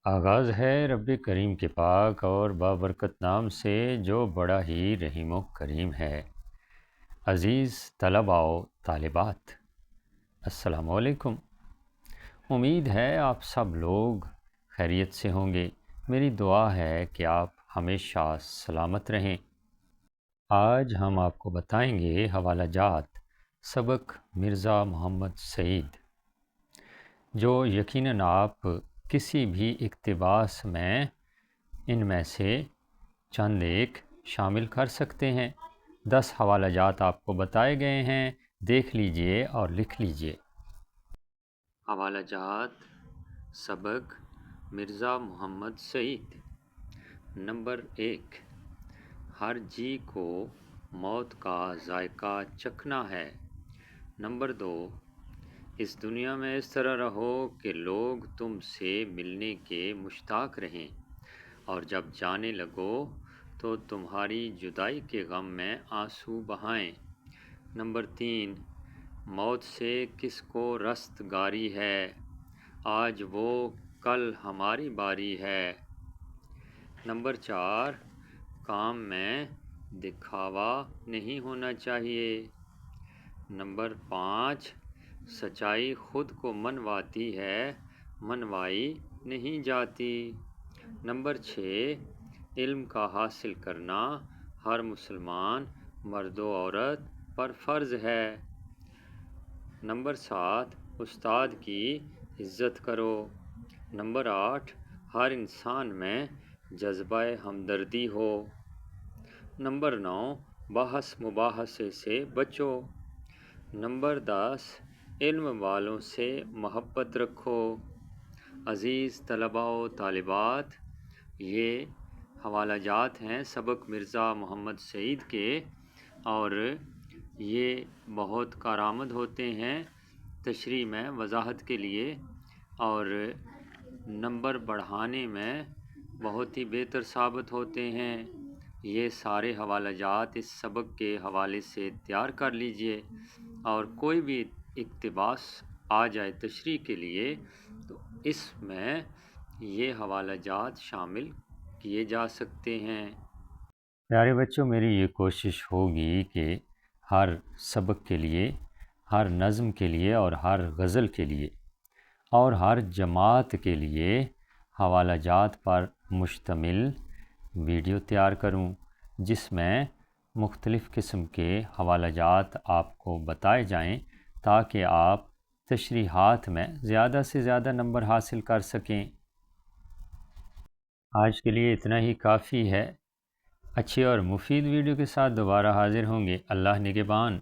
آغاز ہے رب کریم کے پاک اور بابرکت نام سے جو بڑا ہی رحیم و کریم ہے۔ عزیز طلباء و طالبات، السلام علیکم۔ امید ہے آپ سب لوگ خیریت سے ہوں گے۔ میری دعا ہے کہ آپ ہمیشہ سلامت رہیں۔ آج ہم آپ کو بتائیں گے حوالہ جات سبق مرزا محمد سعید، جو یقیناً آپ کسی بھی اقتباس میں ان میں سے چند ایک شامل کر سکتے ہیں۔ 10 حوالہ جات آپ کو بتائے گئے ہیں، دیکھ لیجئے اور لکھ لیجئے۔ حوالہ جات سبق مرزا محمد سعید۔ نمبر 1، ہر جی کو موت کا ذائقہ چکھنا ہے۔ نمبر 2، اس دنیا میں اس طرح رہو کہ لوگ تم سے ملنے کے مشتاق رہیں، اور جب جانے لگو تو تمہاری جدائی کے غم میں آنسو بہائیں۔ نمبر 3، موت سے کس کو رستگاری ہے، آج وہ کل ہماری باری ہے۔ نمبر 4، کام میں دکھاوا نہیں ہونا چاہیے۔ نمبر 5، سچائی خود کو منواتی ہے، منوائی نہیں جاتی۔ نمبر 6، علم کا حاصل کرنا ہر مسلمان مرد و عورت پر فرض ہے۔ نمبر 7، استاد کی عزت کرو۔ نمبر 8، ہر انسان میں جذبہ ہمدردی ہو۔ نمبر 9، بحث مباحثے سے بچو۔ نمبر 10، علم والوں سے محبت رکھو۔ عزیز طلباء و طالبات، یہ حوالہ جات ہیں سبق مرزا محمد سعید کے، اور یہ بہت کارآمد ہوتے ہیں تشریح میں وضاحت کے لیے، اور نمبر بڑھانے میں بہت ہی بہتر ثابت ہوتے ہیں۔ یہ سارے حوالہ جات اس سبق کے حوالے سے تیار کر لیجئے، اور کوئی بھی اقتباس آ جائے تشریح کے لیے تو اس میں یہ حوالہ جات شامل کیے جا سکتے ہیں۔ پیارے بچوں، میری یہ کوشش ہوگی کہ ہر سبق کے لیے، ہر نظم کے لیے اور ہر غزل کے لیے اور ہر جماعت کے لیے حوالہ جات پر مشتمل ویڈیو تیار کروں، جس میں مختلف قسم کے حوالہ جات آپ کو بتائے جائیں تاکہ آپ تشریحات میں زیادہ سے زیادہ نمبر حاصل کر سکیں۔ آج کے لیے اتنا ہی کافی ہے۔ اچھی اور مفید ویڈیو کے ساتھ دوبارہ حاضر ہوں گے۔ اللہ نگہبان۔